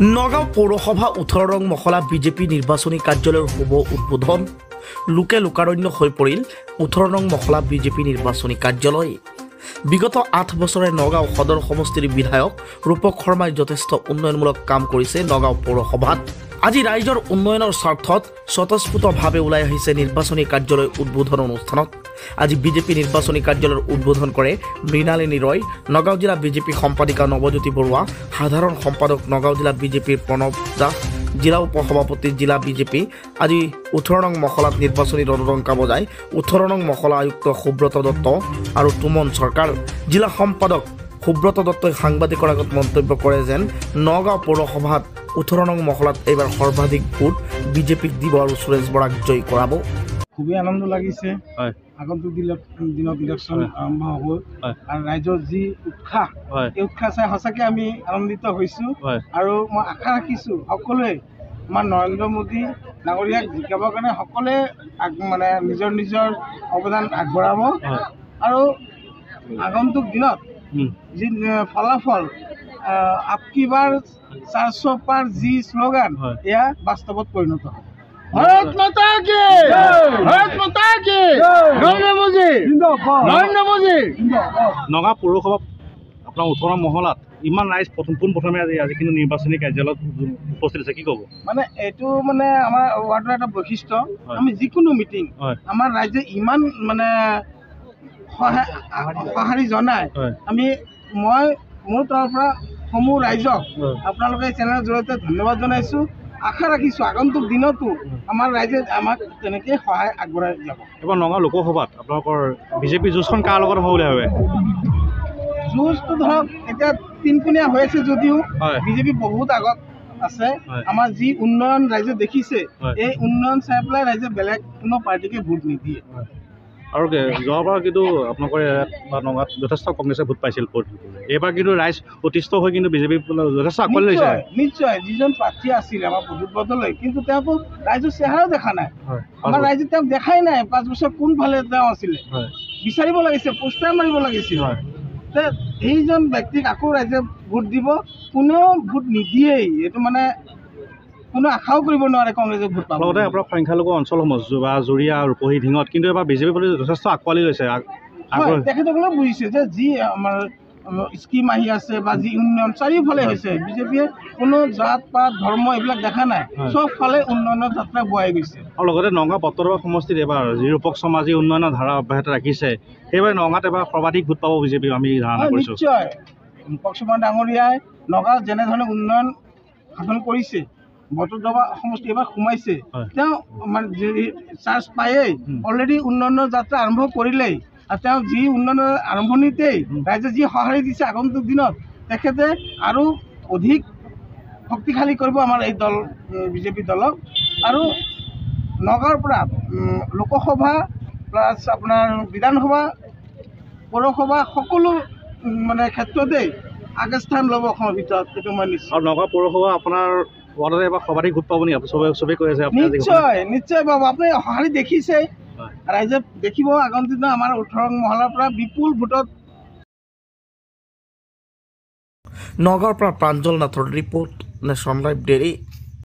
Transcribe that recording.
নগাঁও পৌৰসভা ১৮ নং মহলা বিজেপি নিৰ্বাচনী কাৰ্যালয়ৰ শুভ উদ্বোধন। লোকে লোকাৰণ্য হৈ পৰিল ১৮ নং মহলা বিজেপি নিৰ্বাচনী কাৰ্যালয়। বিগত ৮ বছৰে নগাঁও সদৰ সমষ্টিৰ বিধায়ক ৰূপক শৰ্মাই যথেষ্ট উন্নয়নমূলক কাম কৰিছে নগাঁও পৌৰসভাত। আজি ৰাইজৰ উন্নয়নৰ স্বাৰ্থত স্বতঃস্ফূৰ্তভাৱে ওলাই আহিছে নিৰ্বাচনী কাৰ্যালয় উদ্বোধন অনুষ্ঠানত। আজি বিজেপি নিৰ্বাচনী কাৰ্যালয়ৰ উদ্বোধন কৰে মৃণালিনী ৰয়, নগাঁও জিলা বিজেপি সম্পাদিকা নৱজ্যোতি বৰুৱা, সাধাৰণ সম্পাদক নগাঁও জিলা বিজেপিৰ প্ৰণৱ দাস, জিলা উপসভাপতি জিলা বিজেপি। আজি ১৮ নং মহলাত নিৰ্বাচনী ৰণডংকা বজাই ১৮ নং মহলা আয়ুক্ত সুব্ৰত দত্ত আৰু তুমন চৰকাৰ। জিলা সম্পাদক সুব্ৰত দত্তই সাংবাদিকৰ আগত মন্তব্য কৰে যেন নগাঁও পৌৰসভাত ১৮ নং মহলাত এইবাৰ সৰ্বাধিক ভোট বিজেপিক দিব আৰু সুৰেশ বৰাক জয়ী কৰাব। খুবেই আনন্দ লাগিছে। আগন্তুক দিনত ইলেকশ্যন আৰম্ভ হ'ব আৰু ৰাইজৰ যি উৎসাহ, এই উৎসাহ চাই সঁচাকৈ আমি আনন্দিত হৈছোঁ। আৰু মই আশা ৰাখিছোঁ সকলোৱে আমাৰ নৰেন্দ্ৰ মোদী ডাঙৰীয়াক জিকাবৰ কাৰণে সকলোৱে মানে নিজৰ নিজৰ অৱদান আগবঢ়াব। আৰু আগন্তুক দিনত যি ফলাফল আপকি বাৰ ৪০০ পাৰ যি শ্লোগান, এয়া বাস্তৱত পৰিণত হ'ব। ভাৰত মাতা কি ভাৰত মাতা কি নৰেন্দ্ৰ মোদী নৰেন্দ্ৰ মোদী। নগাঁও পৌৰসভা আপোনাৰ ১৮ মহলাত ইমান ৰাইজ পোনপ্ৰথমে আজি কিন্তু নিৰ্বাচনী কাৰ্যালয়ত উপস্থিত আছে, কি ক'ব? মানে এইটো মানে আমাৰ ৱাৰ্ডৰ এটা বৈশিষ্ট্য। আমি যিকোনো মিটিং আমাৰ ৰাইজে ইমান মানে সঁহাৰি জনায়। মই মোৰ তৰফৰ পৰা সমূহ ৰাইজক আপোনালোকে এই চেনেলৰ জৰিয়তে ধন্যবাদ জনাইছোঁ। আশা ৰাখিছোঁ আগন্তুক দিনতো আমাৰ ৰাইজে আমাক তেনেকৈ সহায় আগবঢ়াই যাব। এবাৰ নগাঁও লোকসভাত আপোনালোকৰ বিজেপি যুঁজখন কাৰ লগত হ'ব বুলি ভাবে? যুঁজটো ধৰক এতিয়া তিনকুণীয়া হৈ আছে যদিও বিজেপি বহুত আগত আছে। আমাৰ যি উন্নয়ন ৰাইজে দেখিছে, এই উন্নয়ন চাই পেলাই ৰাইজে বেলেগ কোনো পাৰ্টিকে ভোট নিদিয়ে। আৰু যোৱাবাৰ কিন্তু আপোনালোকৰ নগাঁৱত যথেষ্ট কংগ্ৰেছে ভোট পাইছিল। এইবাৰ কিন্তু ৰাইজ অতিষ্ঠ হৈ কিন্তু বিজেপি যথেষ্ট আঁকোৱালি লৈছে। নিশ্চয় যিজন প্ৰাৰ্থী আছিল আমাৰ প্ৰদীপ বৰদলৈ, কিন্তু তেওঁকো ৰাইজৰ চেহেৰাও দেখা নাই। আমাৰ ৰাইজে তেওঁক দেখাই নাই ৫ বছৰ কোনফালে তেওঁ আছিলে, বিচাৰিব লাগিছে, পোষ্টাৰ মাৰিব লাগিছিল। সেইজন ব্যক্তিক আকৌ ৰাইজে ভোট দিব, কোনেও ভোট নিদিয়েই। এইটো মানে কোনো আশাও কৰিব নোৱাৰে কংগ্ৰেছে ভোট পাব। লগতে আপোনাৰ সংখ্যালঘু অঞ্চলসমূহ বা জুৰিয়া ৰূপহী ঢিঙত কিন্তু এবাৰ বিজেপিৰ প্ৰতি যথেষ্ট আঁকোৱালি লৈছে। তেখেতসকলেও বুজিছে যে যি আমাৰ স্কিম আহি আছে বা যি উন্নয়ন চাৰিওফালে হৈছে, বিজেপিয়ে কোনো জাত পাত ধৰ্ম এইবিলাক দেখা নাই, চবফালে উন্নয়নৰ যাত্ৰা বোৱাই গৈছে। আৰু লগতে নগাঁও পত্ৰদৰা সমষ্টিত এবাৰ যি ৰূপক শৰ্মা যি উন্নয়নৰ ধাৰা অব্যাহত ৰাখিছে, সেইবাবে নগাঁৱত এবাৰ সৰ্বাধিক ভোট পাব বিজেপি আমি ধাৰণা কৰিছোঁ। নিশ্চয় ৰূপক শৰ্মা ডাঙৰীয়াই নগাঁৱত যেনেধৰণে উন্নয়ন সাধন কৰিছে, বটদ্ৰৱা সমষ্টি এবাৰ সোমাইছে, তেওঁ মানে চাৰ্জ পায়েই অলৰেডি উন্নয়নৰ যাত্ৰা আৰম্ভ কৰিলেই। আৰু তেওঁ যি উন্নয়নৰ আৰম্ভণিতেই ৰাইজে যি সঁহাৰি দিছে, আগন্তুক দিনত তেখেতে আৰু অধিক শক্তিশালী কৰিব আমাৰ এই দল বিজেপি দলক। আৰু নগাঁৱৰ পৰা লোকসভা প্লাছ আপোনাৰ বিধানসভা পৌৰসভা সকলো মানে ক্ষেত্ৰতেই আগস্থান ল'ব অসমৰ ভিতৰত, এইটো মই নিশ্চয়। আৰু নগাঁও পৌৰসভা আপোনাৰ ৱাৰ্ডতে এবাৰ সৰ্বাধিক ভোট পাব নেকি? চবেই কৈ আছে। নিশ্চয় নিশ্চয় পাব। আপুনি সঁহাৰি দেখিছে, ৰাইজে দেখিব আগন্তুক দিনত আমাৰ ১৮ মহলাৰ পৰা বিপুল ভোটত। নগাঁৱৰ পৰা প্ৰাঞ্জল নাথৰ ৰিপৰ্ট, নেশ্যনেল লাইভ ডেইলী।